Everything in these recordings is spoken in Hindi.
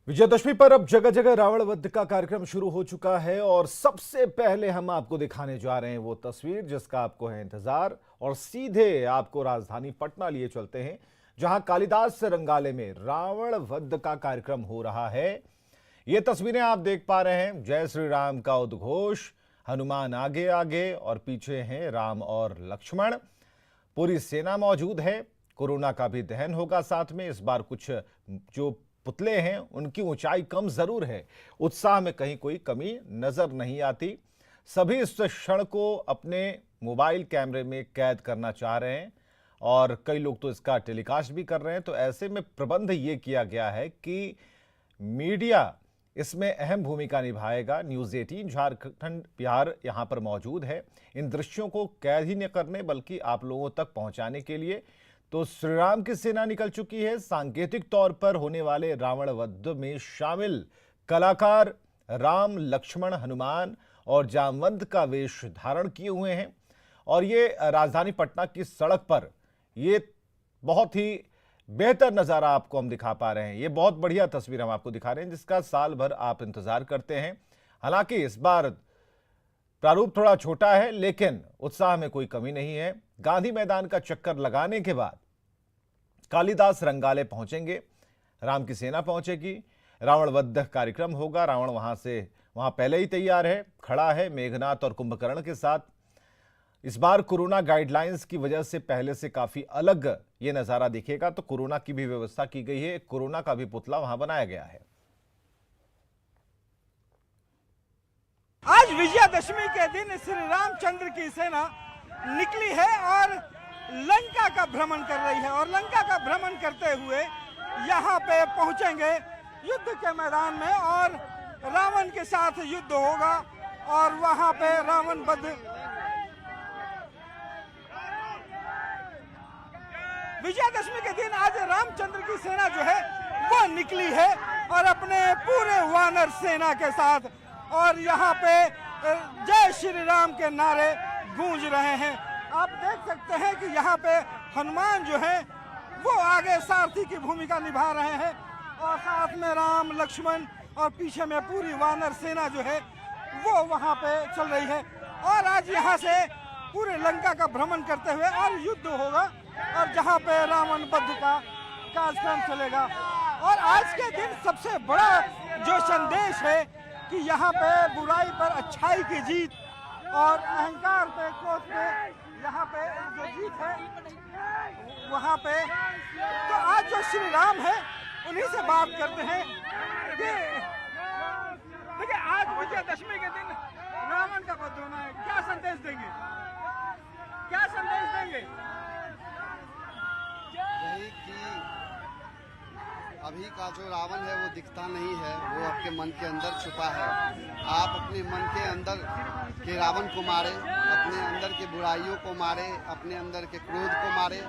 विजयदशमी पर अब जगह जगह रावण वध का कार्यक्रम शुरू हो चुका है और सबसे पहले हम आपको दिखाने जा रहे हैं वो तस्वीर जिसका आपको है इंतजार। और सीधे आपको राजधानी पटना लिए चलते हैं जहां कालिदास रंगाले में रावण वध का कार्यक्रम हो रहा है। ये तस्वीरें आप देख पा रहे हैं। जय श्री राम का उद्घोष, हनुमान आगे आगे और पीछे हैं राम और लक्ष्मण। पूरी सेना मौजूद है। कोरोना का भी दहन होगा साथ में। इस बार कुछ जो पुतले हैं उनकी ऊंचाई कम जरूर है, उत्साह में कहीं कोई कमी नजर नहीं आती। सभी इस क्षण को अपने मोबाइल कैमरे में कैद करना चाह रहे हैं और कई लोग तो इसका टेलीकास्ट भी कर रहे हैं। तो ऐसे में प्रबंध ये किया गया है कि मीडिया इसमें अहम भूमिका निभाएगा। न्यूज़ 18 झारखंड बिहार यहाँ पर मौजूद है इन दृश्यों को कैद ही न करने बल्कि आप लोगों तक पहुंचाने के लिए। तो श्री राम की सेना निकल चुकी है। सांकेतिक तौर पर होने वाले रावण वध में शामिल कलाकार राम, लक्ष्मण, हनुमान और जामवंत का वेश धारण किए हुए हैं और ये राजधानी पटना की सड़क पर ये बहुत ही बेहतर नज़ारा आपको हम दिखा पा रहे हैं। ये बहुत बढ़िया तस्वीर हम आपको दिखा रहे हैं जिसका साल भर आप इंतजार करते हैं। हालांकि इस बार प्रारूप थोड़ा छोटा है लेकिन उत्साह में कोई कमी नहीं है। गांधी मैदान का चक्कर लगाने के बाद कालिदास रंगाले पहुंचेंगे, राम की सेना पहुंचेगी, रावण वध कार्यक्रम होगा। रावण वहां पहले ही तैयार है, खड़ा है मेघनाथ और कुंभकर्ण के साथ। इस बार कोरोना गाइडलाइंस की वजह से पहले से काफी अलग ये नजारा दिखेगा। तो कोरोना की भी व्यवस्था की गई है, कोरोना का भी पुतला वहां बनाया गया है। आज विजयदशमी के दिन श्री रामचंद्र की सेना निकली है और लंका का भ्रमण कर रही है और लंका का भ्रमण करते हुए यहाँ पे पहुंचेंगे युद्ध के मैदान में और रावण के साथ युद्ध होगा और वहां पे रावण वध। विजयदशमी के दिन आज रामचंद्र की सेना जो है वो निकली है और अपने पूरे वानर सेना के साथ, और यहाँ पे जय श्री राम के नारे गूंज रहे हैं। आप देख सकते हैं कि यहाँ पे हनुमान जो है वो आगे सारथी की भूमिका निभा रहे हैं और साथ में राम, लक्ष्मण और पीछे में पूरी वानर सेना जो है वो वहाँ पे चल रही है। और आज यहाँ से पूरे लंका का भ्रमण करते हुए और युद्ध होगा और जहाँ पे रावण वध का कार्यक्रम चलेगा। और आज के दिन सबसे बड़ा जो संदेश है कि यहाँ पे बुराई पर अच्छाई की जीत और अहंकार पे, क्रोध पे यहाँ पे जो जीत है वहाँ पे। तो आज जो श्री राम है उन्हीं से बात करते हैं कि देखिए आज विजयदशमी के दिन रावण का वध होना है, क्या संदेश देंगे, क्या संदेश देंगे? यही कि अभी का जो रावण है वो दिखता नहीं है, वो आपके मन के अंदर छुपा है। आप अपने मन के अंदर के रावण को मारे, अपने अंदर के बुराइयों को मारे, अपने अंदर के क्रोध को मारे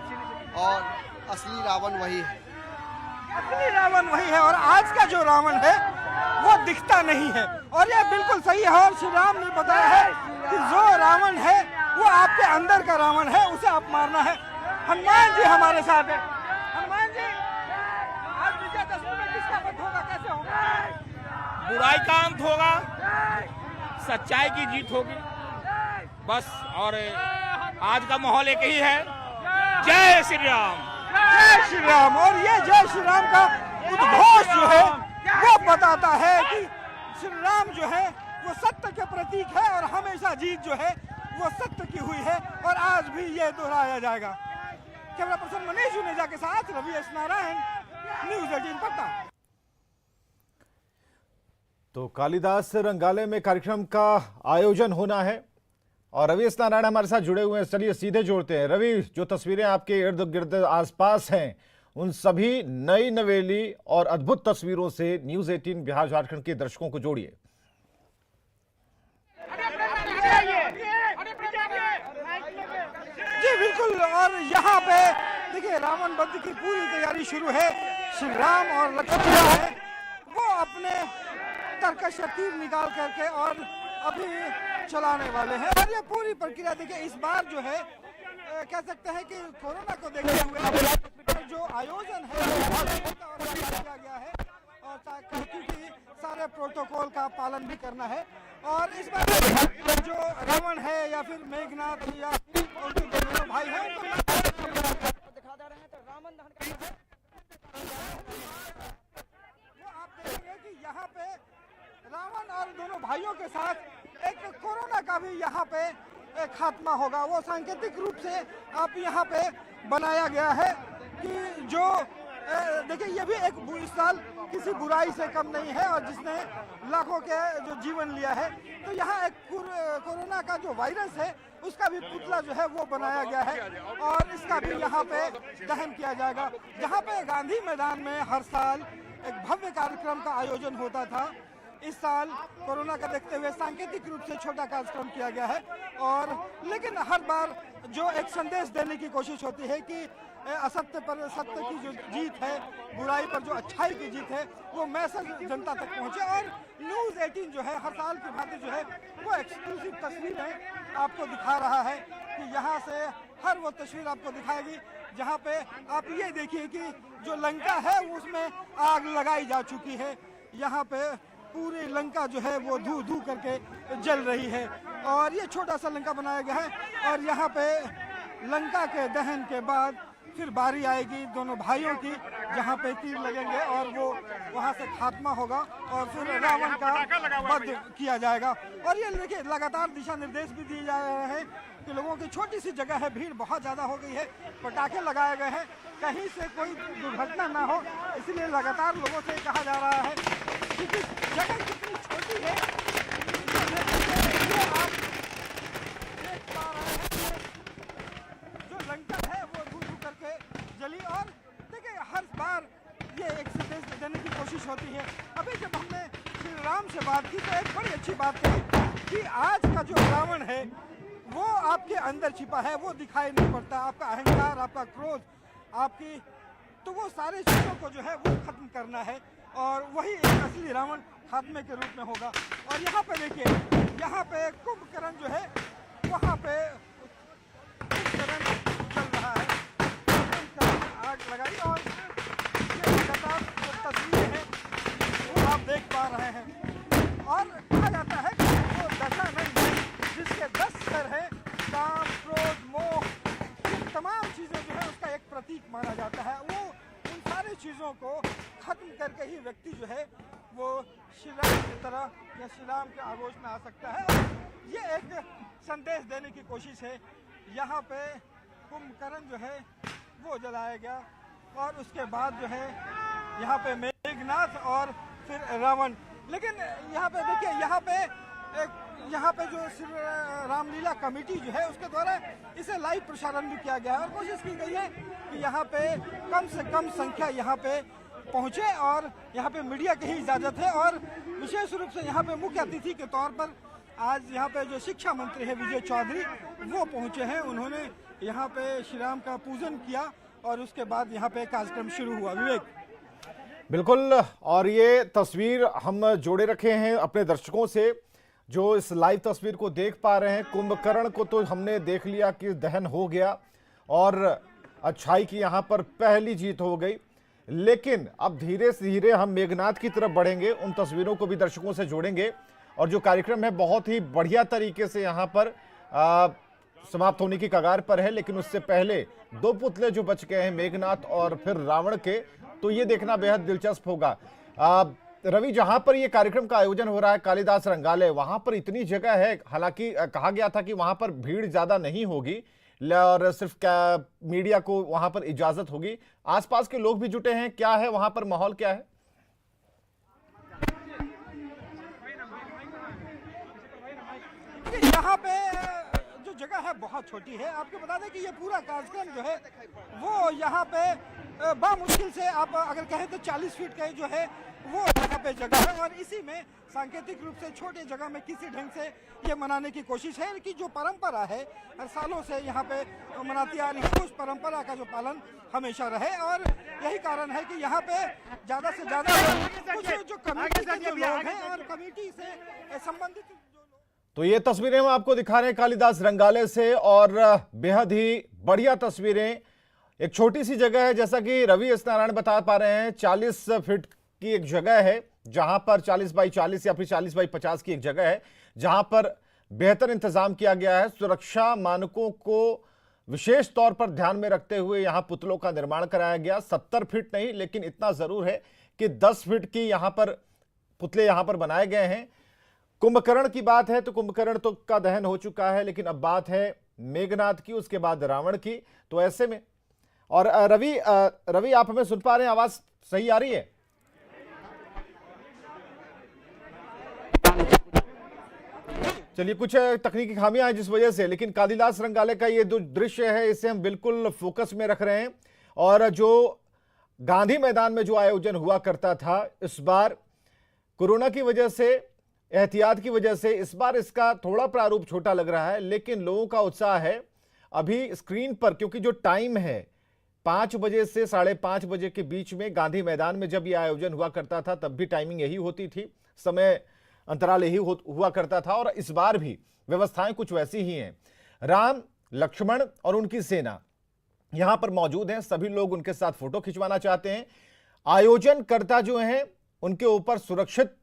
और असली रावण वही है। असली रावण वही है और आज का जो रावण है वो दिखता नहीं है और ये बिल्कुल सही है। और श्री राम ने बताया है कि जो रावण है वो आपके अंदर का रावण है, उसे आप मारना है। हनुमान जी हमारे साथ है। हनुमान जी, आज विजयदशमी में किसका वध होगा, कैसे होगा? बुराई का अंत होगा, सच्चाई की जीत होगी बस। और आज का माहौल एक ही है, जय श्री राम, जय श्री राम। और ये जय श्री राम का उद्घोष जो है वो बताता है कि श्री राम जो है वो सत्य के प्रतीक है और हमेशा जीत जो है वो सत्य की हुई है और आज भी ये दोहराया जाएगा। कैमरा पर्सन मनीष जुनेजा के साथ रवि एस नारायण, न्यूज़ 18 पटना। तो कालिदास रंगाले में कार्यक्रम का आयोजन होना है और रवि एस नारायण हमारे साथ जुड़े हुए हैं। चलिए सीधे जोड़ते हैं। रवि, जो तस्वीरें आपके इर्द गिर्द आसपास हैं उन सभी नई नवेली और अद्भुत तस्वीरों से न्यूज़ 18 बिहार झारखंड के दर्शकों को जोड़िए। जी बिल्कुल। और यहाँ पे देखिए रावण वध की पूरी तैयारी शुरू है। श्री राम और लक्ष्मण है वो अपने तरकश तीर निकाल करके और अभी चलाने वाले हैं। और ये पूरी प्रक्रिया देखिए इस बार जो है कह सकते हैं कि कोरोना को देखते हुए जो आयोजन है किया गया है और करना है। और इस बार जो रावण है या फिर मेघनाथ या उनके जो दोनों भाई हैं उनको दिखा दे रहे हैं। तो रावण दहन करना है, वो आप देखेंगे कि यहाँ पे रावण और दोनों भाइयों के साथ एक कोरोना का भी यहाँ पे एक खात्मा होगा। वो सांकेतिक रूप से आप यहाँ पे बनाया गया है कि जो देखिए ये भी एक इस साल किसी बुराई से कम नहीं है और जिसने लाखों के जो जीवन लिया है। तो यहाँ एक कोरोना का जो वायरस है उसका भी पुतला जो है वो बनाया गया है और इसका भी यहाँ पे दहन किया जाएगा। जहाँ पे गांधी मैदान में हर साल एक भव्य कार्यक्रम का आयोजन होता था, इस साल कोरोना का देखते हुए सांकेतिक रूप से छोटा कार्यक्रम किया गया है। और लेकिन हर बार जो एक संदेश देने की कोशिश होती है कि असत्य पर सत्य की जो जीत है, बुराई पर जो अच्छाई की जीत है, वो मैसेज जनता तक पहुंचे। और न्यूज़ 18 जो है हर साल की भांति जो है वो एक्सक्लूसिव तस्वीरें आपको दिखा रहा है कि यहाँ से हर वो तस्वीर आपको दिखाएगी जहाँ पे आप ये देखिए कि जो लंका है उसमें आग लगाई जा चुकी है। यहाँ पे पूरी लंका जो है वो धू धू करके जल रही है और ये छोटा सा लंका बनाया गया है। और यहाँ पे लंका के दहन के बाद फिर बारी आएगी दोनों भाइयों की, जहाँ पे तीर लगेंगे और वो वहाँ से खात्मा होगा और फिर रावण का वध किया जाएगा। और ये देखिए लगातार दिशा निर्देश भी दिए जा रहे हैं कि लोगों की छोटी सी जगह है, भीड़ बहुत ज़्यादा हो गई है, पटाखे लगाए गए हैं कहीं से कोई दुर्घटना ना हो, इसलिए लगातार लोगों से कहा जा रहा है क्योंकि जगह कितनी छोटी है। जो आप देख पा रहे हैं जो लंका है वो धू धू करके जली। और देखिए हर बार ये एक संदेश देने की कोशिश होती है। अभी जब हमने श्री राम से बात की तो एक बड़ी अच्छी बात कही कि आज का जो रावण है वो आपके अंदर छिपा है, वो दिखाई नहीं पड़ता। आपका अहंकार, आपका क्रोध, आपकी, तो वो सारे चीज़ों को जो है वो खत्म करना है और वही एक असली रावण खात्मे के रूप में होगा। और यहाँ पे देखिए, यहाँ पे कुंभकर्ण जो है वहाँ पे कुंभकर्ण चल रहा है, कुंभकर्ण आग लगाई और ये लगातार जो तस्वीरें हैं वो आप देख पा रहे हैं। और कहा जाता है कि वो दशा नहीं है जिसके 10 सर है, काम, क्रोध, मोह, ये तमाम चीज़ें जो है उसका एक प्रतीक माना जाता है। वो उन सारी चीज़ों को खत्म करके ही व्यक्ति जो है वो श्री राम की तरह या श्री राम के आगोश में आ सकता है। और ये एक संदेश देने की कोशिश है। यहाँ पे कुंभकर्ण जो है वो जलाया गया और उसके बाद जो है यहाँ पे मेघनाथ और फिर रावण। लेकिन यहाँ पे देखिए, यहाँ पे जो श्री रामलीला कमेटी जो है उसके द्वारा इसे लाइव प्रसारण भी किया गया है और कोशिश की गई है कि यहाँ पे कम से कम संख्या यहाँ पे पहुँचे और यहाँ पे मीडिया की ही इजाज़त है। और विशेष रूप से यहाँ पे मुख्य अतिथि के तौर पर आज यहाँ पे जो शिक्षा मंत्री है विजय चौधरी वो पहुँचे हैं। उन्होंने यहाँ पे श्री राम का पूजन किया और उसके बाद यहाँ पे कार्यक्रम शुरू हुआ। विवेक, बिल्कुल। और ये तस्वीर हम जोड़े रखे हैं अपने दर्शकों से जो इस लाइव तस्वीर को देख पा रहे हैं। कुंभकर्ण को तो हमने देख लिया कि दहन हो गया और अच्छाई की यहाँ पर पहली जीत हो गई, लेकिन अब धीरे धीरे हम मेघनाथ की तरफ बढ़ेंगे, उन तस्वीरों को भी दर्शकों से जोड़ेंगे और जो कार्यक्रम है बहुत ही बढ़िया तरीके से यहाँ पर समाप्त होने की कगार पर है। लेकिन उससे पहले 2 पुतले जो बच गए हैं, मेघनाथ और फिर रावण के, तो ये देखना बेहद दिलचस्प होगा। रवि, जहां पर ये कार्यक्रम का आयोजन हो रहा है कालिदास रंगालय, वहां पर इतनी जगह है, हालांकि कहा गया था कि वहां पर भीड़ ज्यादा नहीं होगी और सिर्फ मीडिया को वहां पर इजाजत होगी। आसपास के लोग भी जुटे हैं, क्या है वहां पर माहौल, क्या है? यहाँ पे जो जगह है बहुत छोटी है। आपको बता दें कि ये पूरा कार्यक्रम जो है वो यहाँ पे बामुश्किल से आप अगर कहें तो 40 फीट का जो है वो यहाँ पे जगह है और इसी में सांकेतिक रूप से छोटे जगह में किसी ढंग से ये मनाने की कोशिश है कि जो परंपरा है हर सालों से यहाँ पे मनाती आ रही है, उस परंपरा का जो पालन हमेशा रहे। और यही कारण है कि यहाँ पे ज़्यादा से ज़्यादा कुछ जो कमेटी के जो लोग हैं और कमेटी से संबंधित, तो ये तस्वीरें हम आपको दिखा रहे हैं कालिदास रंगालय से और बेहद ही बढ़िया तस्वीरें। एक छोटी सी जगह है, जैसा कि रवि एस नारायण बता पा रहे हैं, 40 फीट की एक जगह है जहां पर 40 बाई 40 या फिर 40 बाई 50 की एक जगह है जहां पर बेहतर इंतजाम किया गया है। सुरक्षा मानकों को विशेष तौर पर ध्यान में रखते हुए यहां पुतलों का निर्माण कराया गया। 70 फीट नहीं, लेकिन इतना जरूर है कि 10 फीट की यहां पर पुतले यहां पर बनाए गए हैं। कुंभकर्ण की बात है तो कुंभकर्ण तो का दहन हो चुका है, लेकिन अब बात है मेघनाथ की, उसके बाद रावण की। तो ऐसे में और रवि आप हमें सुन पा रहे हैं? आवाज सही आ रही है? चलिए, कुछ तकनीकी खामियां हैं जिस वजह से, लेकिन कालिदास रंगालय का ये जो दृश्य है इसे हम बिल्कुल फोकस में रख रहे हैं। और जो गांधी मैदान में जो आयोजन हुआ करता था, इस बार कोरोना की वजह से, एहतियात की वजह से इस बार इसका थोड़ा प्रारूप छोटा लग रहा है, लेकिन लोगों का उत्साह है। अभी स्क्रीन पर, क्योंकि जो टाइम है 5 बजे से 5:30 बजे के बीच में गांधी मैदान में जब यह आयोजन हुआ करता था तब भी टाइमिंग यही होती थी, समय अंतराल यही हुआ करता था। और इस बार भी व्यवस्थाएं कुछ वैसी ही हैं। राम, लक्ष्मण और उनकी सेना यहां पर मौजूद हैं। सभी लोग उनके साथ फोटो खिंचवाना चाहते हैं। आयोजनकर्ता जो हैं उनके ऊपर सुरक्षित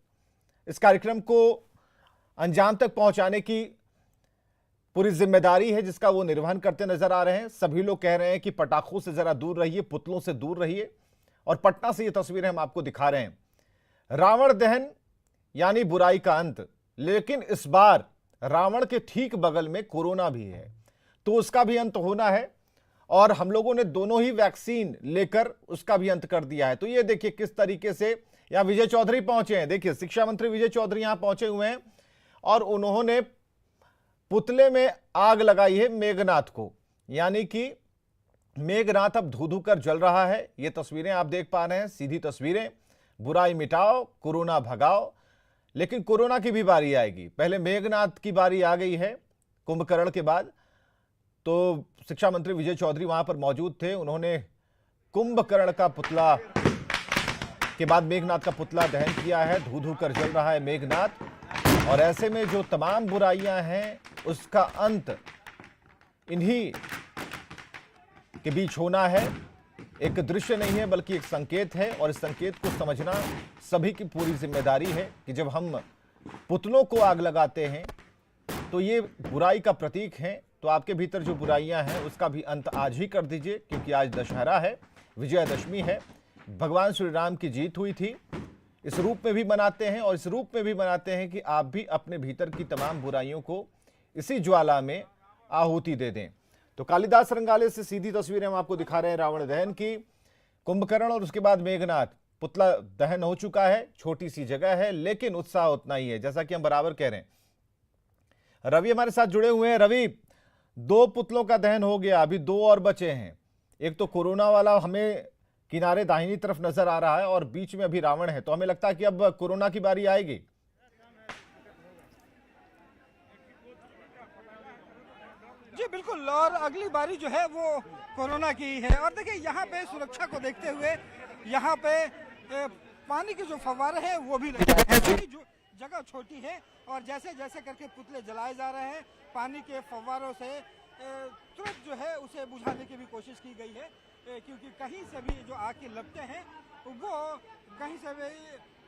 इस कार्यक्रम को अंजाम तक पहुंचाने की पूरी जिम्मेदारी है, जिसका वो निर्वहन करते नजर आ रहे हैं। सभी लोग कह रहे हैं कि पटाखों से जरा दूर रहिए, पुतलों से दूर रहिए। और पटना से ये तस्वीरें हम आपको दिखा रहे हैं। रावण दहन यानी बुराई का अंत, लेकिन इस बार रावण के ठीक बगल में कोरोना भी है, तो उसका भी अंत होना है। और हम लोगों ने दोनों ही वैक्सीन लेकर उसका भी अंत कर दिया है। तो ये देखिए किस तरीके से यहां विजय चौधरी पहुंचे हैं। देखिए, शिक्षा मंत्री विजय चौधरी यहां पहुंचे हुए हैं और उन्होंने पुतले में आग लगाई है मेघनाथ को, यानी कि मेघनाथ अब धू धू कर जल रहा है। ये तस्वीरें आप देख पा रहे हैं, सीधी तस्वीरें। बुराई मिटाओ, कोरोना भगाओ। लेकिन कोरोना की भी बारी आएगी। पहले मेघनाथ की बारी आ गई है कुंभकर्ण के बाद। तो शिक्षा मंत्री विजय चौधरी वहां पर मौजूद थे। उन्होंने कुंभकर्ण का पुतला के बाद मेघनाथ का पुतला दहन किया है। धू धू कर जल रहा है मेघनाथ। और ऐसे में जो तमाम बुराइयां हैं उसका अंत इन्हीं के बीच होना है। एक दृश्य नहीं है बल्कि एक संकेत है, और इस संकेत को समझना सभी की पूरी जिम्मेदारी है कि जब हम पुतलों को आग लगाते हैं तो ये बुराई का प्रतीक है। तो आपके भीतर जो बुराइयां हैं उसका भी अंत आज ही कर दीजिए, क्योंकि आज दशहरा है, विजयादशमी है। भगवान श्री राम की जीत हुई थी। इस रूप में भी मनाते हैं, और इस रूप में भी मनाते हैं कि आप भी अपने भीतर की तमाम बुराइयों को इसी ज्वाला में आहुति दे दें। तो कालिदास रंगालय से सीधी तस्वीरें हम आपको दिखा रहे हैं रावण दहन की। कुंभकर्ण और उसके बाद मेघनाथ, पुतला दहन हो चुका है। छोटी सी जगह है, लेकिन उत्साह उतना ही है, जैसा कि हम बराबर कह रहे हैं। रवि हमारे साथ जुड़े हुए हैं। रवि, 2 पुतलों का दहन हो गया, अभी 2 और बचे हैं। एक तो कोरोना वाला हमें किनारे दाहिनी तरफ नजर आ रहा है, और बीच में अभी रावण है। तो हमें लगता है कि अब कोरोना की बारी आएगी। जी बिल्कुल, और अगली बारी जो है वो कोरोना की ही है। और देखिए, यहाँ पे सुरक्षा को देखते हुए यहाँ पे पानी के जो फव्वारे हैं वो भी लगे हैं, क्योंकि जो जगह छोटी है और जैसे जैसे करके पुतले जलाए जा रहे हैं, पानी के फव्वारों से तुरंत जो है उसे बुझाने की भी कोशिश की गई है, क्योंकि कहीं से भी जो आग की लपटें हैं वो कहीं से भी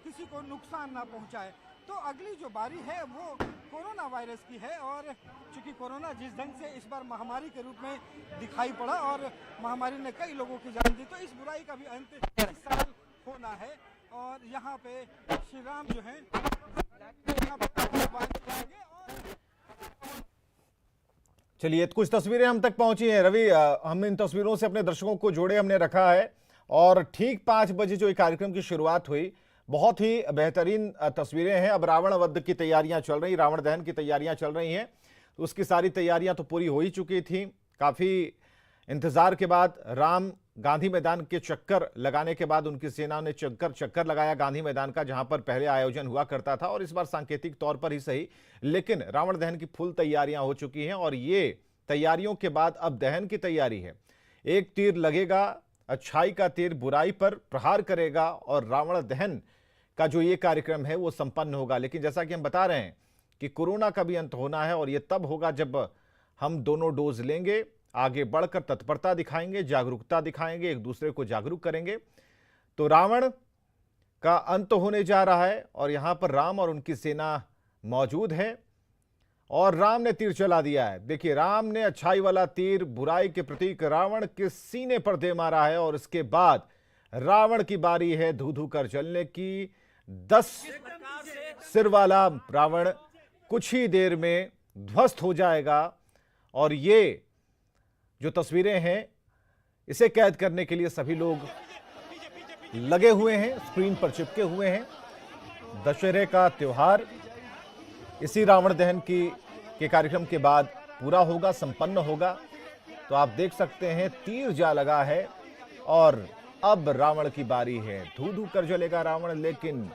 किसी को नुकसान ना पहुंचाए। तो अगली जो बारी है वो कोरोना वायरस की है, और चूंकि कोरोना जिस ढंग से इस बार महामारी के रूप में दिखाई पड़ा और महामारी ने कई लोगों की जान दी, तो इस बुराई का भी अंत इस साल होना है। और यहाँ पे श्री राम जो है यहाँ पे चलिए, कुछ तस्वीरें हम तक पहुंची हैं। रवि, हम इन तस्वीरों से अपने दर्शकों को जोड़े हमने रखा है। और ठीक 5 बजे जो कार्यक्रम की शुरुआत हुई, बहुत ही बेहतरीन तस्वीरें हैं। अब रावण वध की तैयारियां चल रही, रावण दहन की तैयारियां चल रही हैं। तो उसकी सारी तैयारियां तो पूरी हो ही चुकी थी। काफ़ी इंतजार के बाद राम गांधी मैदान के चक्कर लगाने के बाद उनकी सेना ने चक्कर लगाया गांधी मैदान का, जहां पर पहले आयोजन हुआ करता था, और इस बार सांकेतिक तौर पर ही सही, लेकिन रावण दहन की फुल तैयारियां हो चुकी हैं। और ये तैयारियों के बाद अब दहन की तैयारी है। एक तीर लगेगा, अच्छाई का तीर बुराई पर प्रहार करेगा, और रावण दहन का जो ये कार्यक्रम है वो संपन्न होगा। लेकिन जैसा कि हम बता रहे हैं कि कोरोना का भी अंत होना है, और ये तब होगा जब हम दोनों डोज लेंगे, आगे बढ़कर तत्परता दिखाएंगे, जागरूकता दिखाएंगे, एक दूसरे को जागरूक करेंगे। तो रावण का अंत होने जा रहा है और यहाँ पर राम और उनकी सेना मौजूद है और राम ने तीर चला दिया है। देखिए, राम ने अच्छाई वाला तीर बुराई के प्रतीक रावण के सीने पर दे मारा है और इसके बाद रावण की बारी है धू धू कर जलने की। 10 सिर वाला रावण कुछ ही देर में ध्वस्त हो जाएगा और ये जो तस्वीरें हैं इसे कैद करने के लिए सभी लोग लगे हुए हैं, स्क्रीन पर चिपके हुए हैं। दशहरे का त्योहार इसी रावण दहन के कार्यक्रम के बाद पूरा होगा, संपन्न होगा। तो आप देख सकते हैं तीर जा लगा है और अब रावण की बारी है। धू धू कर जलेगा रावण, लेकिन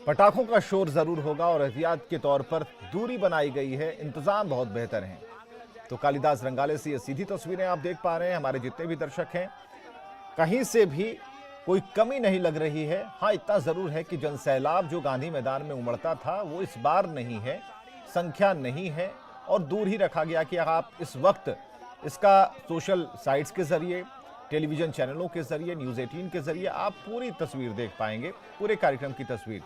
पटाखों का शोर जरूर होगा और एहतियात के तौर पर दूरी बनाई गई है, इंतजाम बहुत बेहतर है। तो कालिदास रंगाले से ये सीधी तस्वीरें आप देख पा रहे हैं। हमारे जितने भी दर्शक हैं, कहीं से भी कोई कमी नहीं लग रही है। हाँ, इतना जरूर है कि जनसैलाब जो गांधी मैदान में उमड़ता था वो इस बार नहीं है, संख्या नहीं है और दूर ही रखा गया कि आप इस वक्त इसका सोशल साइट्स के जरिए, टेलीविजन चैनलों के जरिए, न्यूज़ 18 के जरिए आप पूरी तस्वीर देख पाएंगे, पूरे कार्यक्रम की तस्वीर।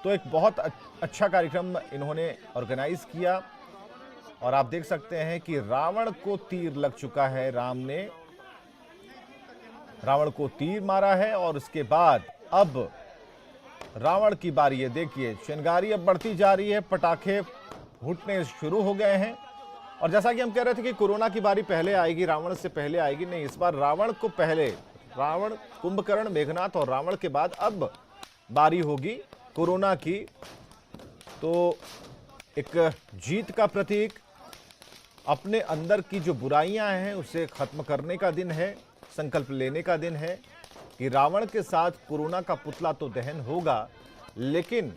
तो एक बहुत अच्छा कार्यक्रम इन्होंने ऑर्गेनाइज किया और आप देख सकते हैं कि रावण को तीर लग चुका है। राम ने रावण को तीर मारा है और उसके बाद अब रावण की बारी है। देखिए, चिंगारी अब बढ़ती जा रही है, पटाखे फूटने शुरू हो गए हैं और जैसा कि हम कह रहे थे कि कोरोना की बारी पहले आएगी, रावण से पहले आएगी, नहीं, इस बार रावण को पहले, रावण, कुंभकर्ण, मेघनाथ और रावण के बाद अब बारी होगी कोरोना की। तो एक जीत का प्रतीक, अपने अंदर की जो बुराइयां हैं उसे खत्म करने का दिन है, संकल्प लेने का दिन है कि रावण के साथ कोरोना का पुतला तो दहन होगा, लेकिन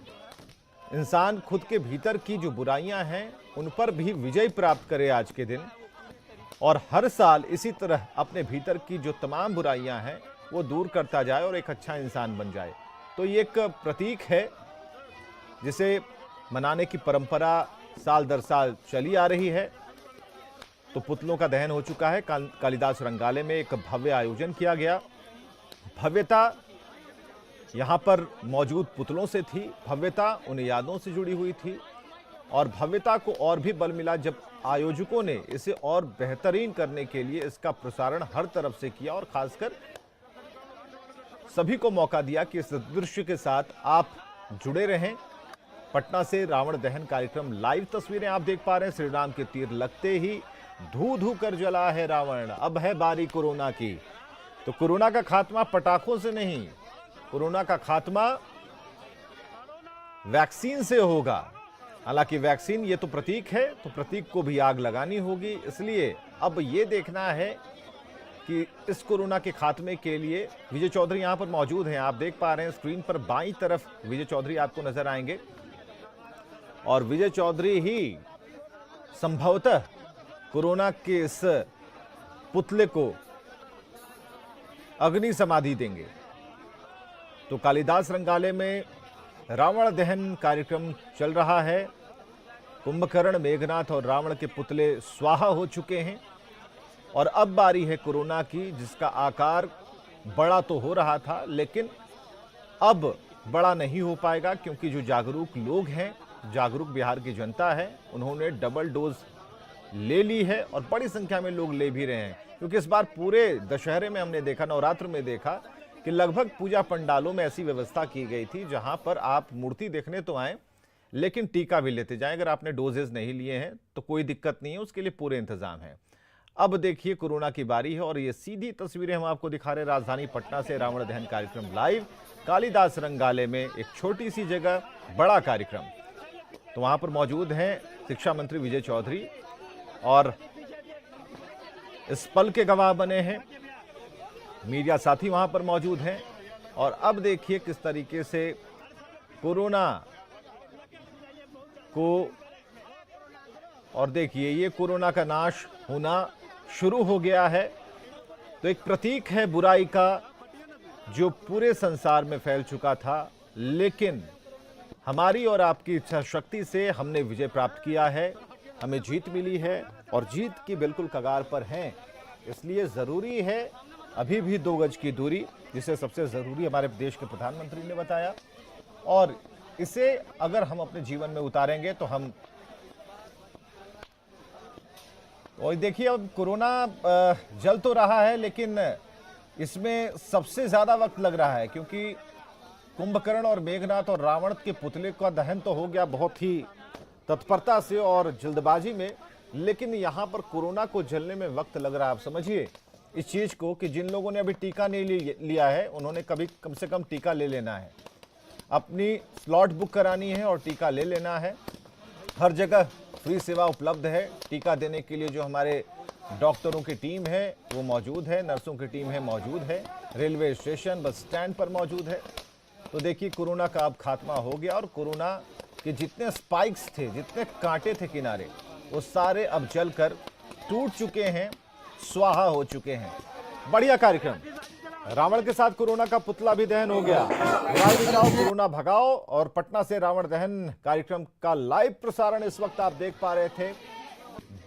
इंसान खुद के भीतर की जो बुराइयां हैं उन पर भी विजय प्राप्त करे आज के दिन और हर साल इसी तरह अपने भीतर की जो तमाम बुराइयां हैं वो दूर करता जाए और एक अच्छा इंसान बन जाए। तो ये एक प्रतीक है जिसे मनाने की परंपरा साल दर साल चली आ रही है। तो पुतलों का दहन हो चुका है। कालिदास रंगाले में एक भव्य आयोजन किया गया। भव्यता यहाँ पर मौजूद पुतलों से थी, भव्यता उन यादों से जुड़ी हुई थी और भव्यता को और भी बल मिला जब आयोजकों ने इसे और बेहतरीन करने के लिए इसका प्रसारण हर तरफ से किया और खासकर सभी को मौका दिया कि इस दृश्य के साथ आप जुड़े रहें। पटना से रावण दहन कार्यक्रम लाइव तस्वीरें आप देख पा रहे हैं। श्री राम के तीर लगते ही धू धू कर जला है रावण। अब है बारी कोरोना की। तो कोरोना का खात्मा पटाखों से नहीं, कोरोना का खात्मा वैक्सीन से होगा। हालांकि वैक्सीन ये तो प्रतीक है, तो प्रतीक को भी आग लगानी होगी। इसलिए अब ये देखना है कि इस कोरोना के खात्मे के लिए विजय चौधरी यहां पर मौजूद हैं। आप देख पा रहे हैं स्क्रीन पर बाईं तरफ विजय चौधरी आपको नजर आएंगे और विजय चौधरी ही संभवतः कोरोना के इस पुतले को अग्नि समाधि देंगे। तो कालिदास रंगाले में रावण दहन कार्यक्रम चल रहा है। कुंभकर्ण, मेघनाथ और रावण के पुतले स्वाहा हो चुके हैं और अब बारी है कोरोना की, जिसका आकार बड़ा तो हो रहा था लेकिन अब बड़ा नहीं हो पाएगा क्योंकि जो जागरूक लोग हैं, जागरूक बिहार की जनता है, उन्होंने डबल डोज ले ली है और बड़ी संख्या में लोग ले भी रहे हैं। क्योंकि इस बार पूरे दशहरे में हमने देखा, नवरात्र में देखा कि लगभग पूजा पंडालों में ऐसी व्यवस्था की गई थी जहां पर आप मूर्ति देखने तो आए लेकिन टीका भी लेते जाएं। अगर आपने डोजेज नहीं लिए हैं तो कोई दिक्कत नहीं है, उसके लिए पूरे इंतजाम है। अब देखिए कोरोना की बारी है और ये सीधी तस्वीरें हम आपको दिखा रहे हैं राजधानी पटना से। रावण दहन कार्यक्रम लाइव, कालिदास रंगाले में एक छोटी सी जगह बड़ा कार्यक्रम। तो वहां पर मौजूद हैं शिक्षा मंत्री विजय चौधरी और इस पल के गवाह बने हैं, मीडिया साथी वहां पर मौजूद हैं। और अब देखिए किस तरीके से कोरोना को, और देखिए ये कोरोना का नाश होना शुरू हो गया है। तो एक प्रतीक है बुराई का जो पूरे संसार में फैल चुका था, लेकिन हमारी और आपकी इच्छा शक्ति से हमने विजय प्राप्त किया है, हमें जीत मिली है और जीत की बिल्कुल कगार पर हैं। इसलिए ज़रूरी है अभी भी 2 गज की दूरी, जिसे सबसे जरूरी हमारे देश के प्रधानमंत्री ने बताया, और इसे अगर हम अपने जीवन में उतारेंगे तो हम, और देखिए अब कोरोना जल तो रहा है, लेकिन इसमें सबसे ज्यादा वक्त लग रहा है, क्योंकि कुंभकर्ण और मेघनाथ और रावण के पुतले का दहन तो हो गया बहुत ही तत्परता से और जल्दबाजी में, लेकिन यहां पर कोरोना को जलने में वक्त लग रहा है। आप समझिए इस चीज को कि जिन लोगों ने अभी टीका नहीं लिया है, उन्होंने कभी कम से कम टीका ले लेना है, अपनी स्लॉट बुक करानी है और टीका ले लेना है। हर जगह फ्री सेवा उपलब्ध है। टीका देने के लिए जो हमारे डॉक्टरों की टीम है वो मौजूद है, नर्सों की टीम है मौजूद है, रेलवे स्टेशन बस स्टैंड पर मौजूद है। तो देखिए कोरोना का अब खात्मा हो गया, और कोरोना के जितने स्पाइक्स थे, जितने कांटे थे किनारे, वो सारे अब जलकर टूट चुके हैं, स्वाहा हो चुके हैं। बढ़िया कार्यक्रम। रावण के साथ कोरोना का पुतला भी दहन हो गया। बुराई मिटाओ, कोरोना भगाओ, और पटना से रावण दहन कार्यक्रम का लाइव प्रसारण इस वक्त आप देख पा रहे थे।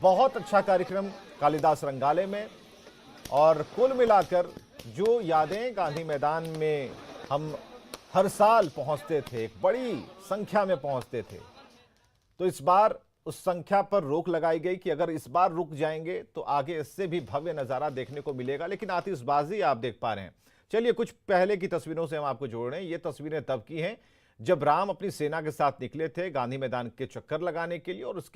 बहुत अच्छा कार्यक्रम कालिदास रंगालय में, और कुल मिलाकर जो यादें गांधी मैदान में हम हर साल पहुंचते थे, एक बड़ी संख्या में पहुंचते थे, तो इस बार उस संख्या पर रोक लगाई गई कि अगर इस बार रुक जाएंगे तो आगे इससे भी भव्य नजारा देखने को मिलेगा। लेकिन आतिशबाजी आप देख पा रहे हैं। चलिए कुछ पहले की तस्वीरों से हम आपको जोड़ रहे हैं। ये तस्वीरें तब की हैं जब राम अपनी सेना के साथ निकले थे गांधी मैदान के चक्कर लगाने के लिए, और उसके